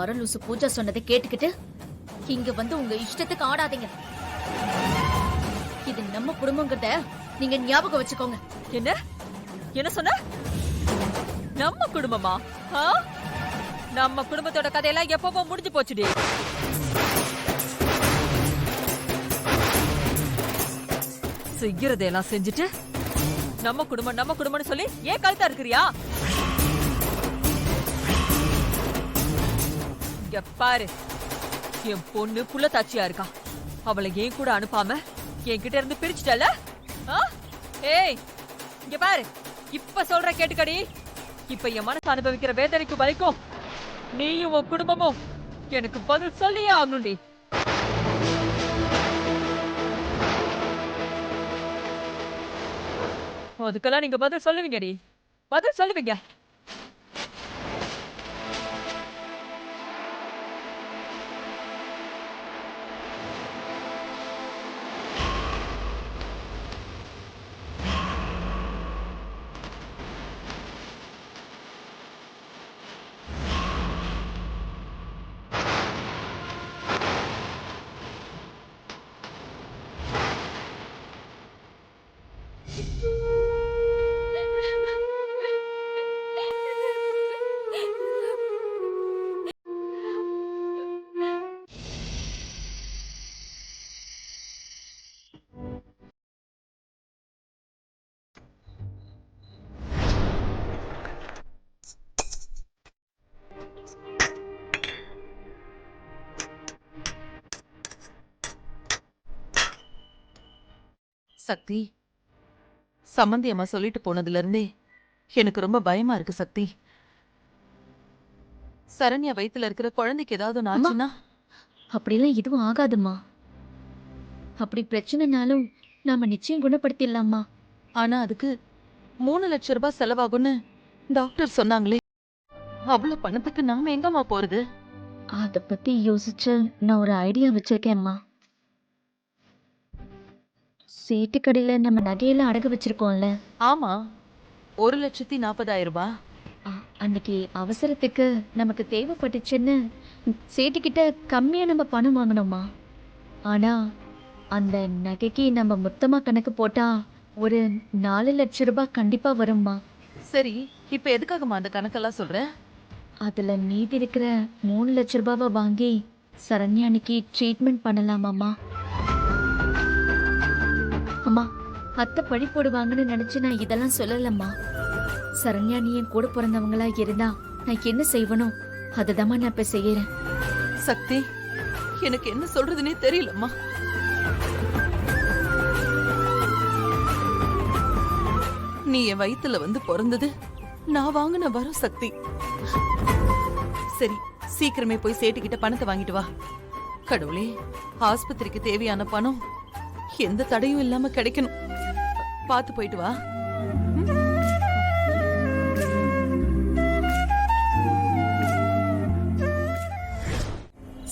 அரலூசு பூஜா சொன்னதை கேட்டுக்கிட்டு இங்க வந்து உங்க இஷ்டத்துக்கு ஆடாதீங்க. இது நம்ம குடும்பங்கிறத நீங்க ஞாபகம் வச்சுக்கோங்க. என்ன என்ன சொன்ன? நம்ம குடும்பமா? நம்ம குடும்பத்தோட கதையெல்லாம் எப்பவோ முடிஞ்சு போச்சுடி. செய்யறதெல்லாம் செஞ்சுட்டு நம்ம குடும்பம்னு சொல்லி ஏன் கழுத்தா இருக்கிறியா? இங்க பாரு, என் பொண்ணு புள்ளத்தாச்சியா இருக்கா. அவளை ஏன் கூட அனுப்பாம என்கிட்ட இருந்து பிரிச்சுட்டல? ஏய் இங்க பாரு, இப்ப சொல்ற கேட்டுக்கடி. இப்ப என் மனசு அனுபவிக்கிற வேதனைக்கு வலிக்கும் நீயும் உன் குடும்பமும் எனக்கு பதில் சொல்லியே ஆகணும்டி. அதுக்கெல்லாம் நீங்க பதில் சொல்லுவீங்கடி, பதில் சொல்லுவீங்க. சக்தி, சம்மந்தி அம்மா சொல்லிட்டு போனதுல இருந்தே எனக்கு ரொம்ப பயமா இருக்கு சக்தி. சரண்யா வயித்துல இருக்கிற குழந்தைக்கு ஏதாவது ஆச்சுன்னா? அப்படிலாம் எதுவும் ஆகாதுமா. அப்படி பிரச்சனைனாலும் நாம நிச்சயம் குணப்படுத்திடலாமா. ஆனா அதுக்கு 3 லட்சம் ரூபாய் செலவாகும்னு டாக்டர் சொன்னாங்களே. அவ்வளவு பணத்துக்கு நாம எங்கம்மா போறது? அத பத்தி யோசிச்சு நான் ஒரு ஐடியா வச்சிருக்கேன்மா. சீட்டு கடையில நம்ம நகையெல்லாம் அடகு வச்சிருக்கோம்ல. ஆமா, 1,40,000 ரூபாய். அன்னைக்கு அவசரத்துக்கு நமக்கு தேவைப்பட்டுச்சுன்னு சேட்டுக்கிட்ட கம்மியா நம்ம பணம் வாங்கினோமா. ஆனா அந்த நகைக்கு நம்ம மொத்தமா கணக்கு போட்டா ஒரு 4 லட்சம் ரூபாய் கண்டிப்பா வரும்மா. சரி, இப்ப எதுக்காகமா அந்த கணக்கெல்லாம் சொல்ற? அதுல மீதி இருக்கிற 3 லட்சம் ரூபாவை வாங்கி சரண்யா அன்னைக்கு ட்ரீட்மெண்ட் பண்ணலாமாம்மா. அம்மா, அத்தை பழி போடுவாங்கன்னு நினைச்சு நான் இதெல்லாம் சொல்லலம்மா. சரண்யா நீ என் கூட பிறந்தவங்களா இருந்தா நான் என்ன செய்வனோ அதுதாம்மா நான் இப்ப செய்யறேன். சக்தி, எனக்கு என்ன சொல்றதுன்னே தெரியலம்மா. நீ என் வயித்துல வந்து பிறந்தது நான் வாங்கின வரும் சக்தி. சரி, சீக்கிரமே போய் சேட்டுக்கிட்ட பணத்தை வாங்கிட்டு வா. கடவுளே, ஆஸ்பத்திரிக்கு தேவையான பணம் எந்த தடையும் இல்லாம கிடைக்கணும். பார்த்து போயிட்டு வா.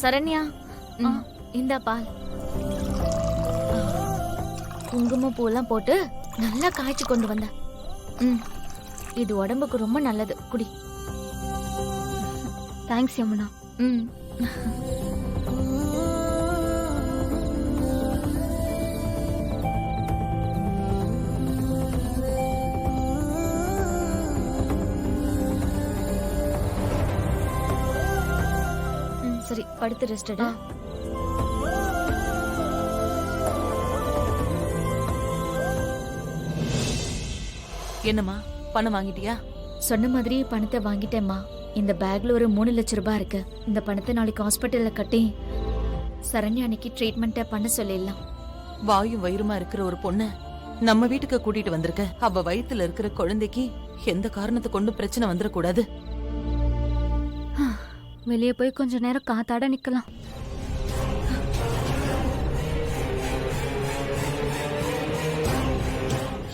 சரண்யா, இந்த பால் குங்கும பூலாம் போட்டு நல்லா காய்ச்சி கொண்டு வந்த. இது உடம்புக்கு ரொம்ப நல்லது, குடி. தேங்க்ஸ் யமுனா. சரி, படுத்து ரெஸ்ட் எடு. என்னம்மா, பணம் வாங்கிட்டியா? சொன்ன மாதிரி பணத்தை வாங்கிட்டேம்மா. இந்த பேக்ல ஒரு 3 லட்சம் ரூபாய் இருக்கு. இந்த பணத்தை நாளைக்கு ஹாஸ்பிட்டல்ல கட்டி சரண்யா அன்னைக்கு ட்ரீட்மெண்ட்டை பண்ண சொல்லிடலாம். வாயும் வயிறுமா இருக்கிற ஒரு பொண்ணு நம்ம வீட்டுக்கு கூட்டிட்டு வந்திருக்க. அவ வயித்துல இருக்கிற குழந்தைக்கு எந்த காரணத்தை கொண்டு பிரச்சனை வந்துடக்கூடாது. வெளியே போய் கொஞ்ச நேரம் காத்தாட நிக்கலாம்.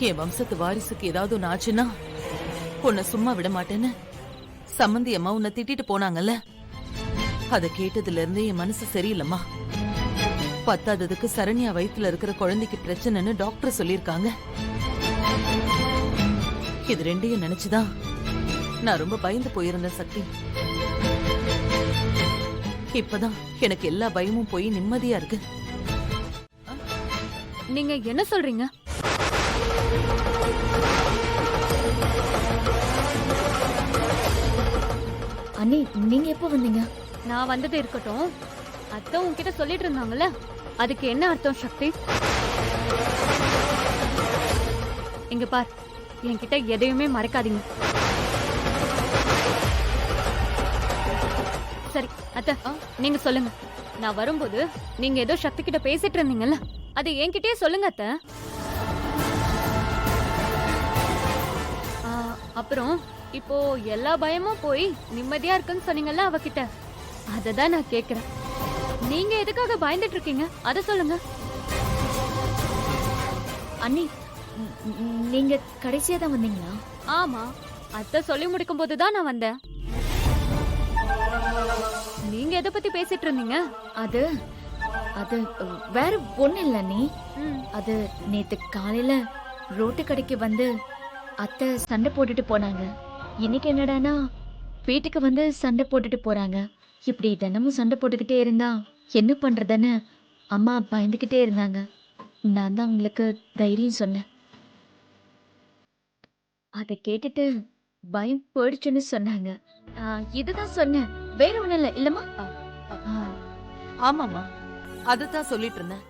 என் வம்சத்து வாரிசுக்கு ஏதாவது ஒன்று ஆச்சுன்னா உன்னை சும்மா விட மாட்டேன்னு சம்மந்தி அம்மா உன்னை திட்டிட்டு போனாங்கல்ல. அதை கேட்டதுல இருந்தே என் மனசு சரியில்லம்மா. பத்தாததுக்கு சரண்யா வயித்துல இருக்கிற குழந்தைக்கு பிரச்சனைன்னு டாக்டர் சொல்லியிருக்காங்க. இது ரெண்டையும் நினைச்சுதான் நான் ரொம்ப பயந்து போயிருந்தேன் சக்தி. இப்பதான் எனக்கு எல்லா பயமும் போய் நிம்மதியா இருக்கு. நீங்க என்ன சொல்றீங்க? அண்ணி நீங்க எப்போ வந்தீங்க? நான் வந்தது இருக்கட்டும், அத்தை உன்கிட்ட சொல்லிட்டு இருந்தாங்கல்ல, அதுக்கு என்ன அர்த்தம் சக்தி? இங்க பார், என்கிட்ட எதையுமே மறைக்காதீங்க. சரி அத்தை, நீங்க சொல்லுங்க. நான் வரும்போது நீங்க ஏதோ சக்தி கிட்ட பேசிட்டு இருந்தீங்கல்ல, அது என்கிட்டயே சொல்லுங்க அத்தை. அப்புறம் இப்போ எல்லா பயமும் போய் நிம்மதியா இருக்குன்னு சொன்னீங்கல்ல அவகிட்ட, அததான் நான் கேக்குறேன். நீங்க எதுக்காக பயந்துட்டு இருக்கீங்க அத சொல்லுங்க. அண்ணி நீங்க கடைசியா தான் வந்தீங்களா? ஆமா, அத்தை சொல்லி முடிக்கும் போதுதான் நான் வந்தேன். நீங்க எதை பத்தி பேசிட்டு இருந்தீங்க? அது அது வேற ஒண்ணு இல்ல நீ. ம், அது நேத்து காலையில ரோட்டு கடைக்கு வந்து அத்தை சண்டை போட்டுட்டு போனாங்க. இன்னைக்கு என்னடானா வீட்டுக்கு வந்து சண்டை போட்டுட்டு போறாங்க. இப்படி தினமும் சண்டை போட்டுக்கிட்டே இருந்தா என்ன பண்றதுன்னு அம்மா பயந்துக்கிட்டே இருந்தாங்க. நான் தான் உங்களுக்கு தைரியம் சொன்னேன். அதை கேட்டுட்டு பயம் போயிடுச்சுன்னு சொன்னாங்க. இதுதான் சொன்னேன், வேற ஒண்ணும் இல்லை இல்லம்மா? ஆமாமா, அதத்தான் சொல்லிட்டு இருந்தேன்.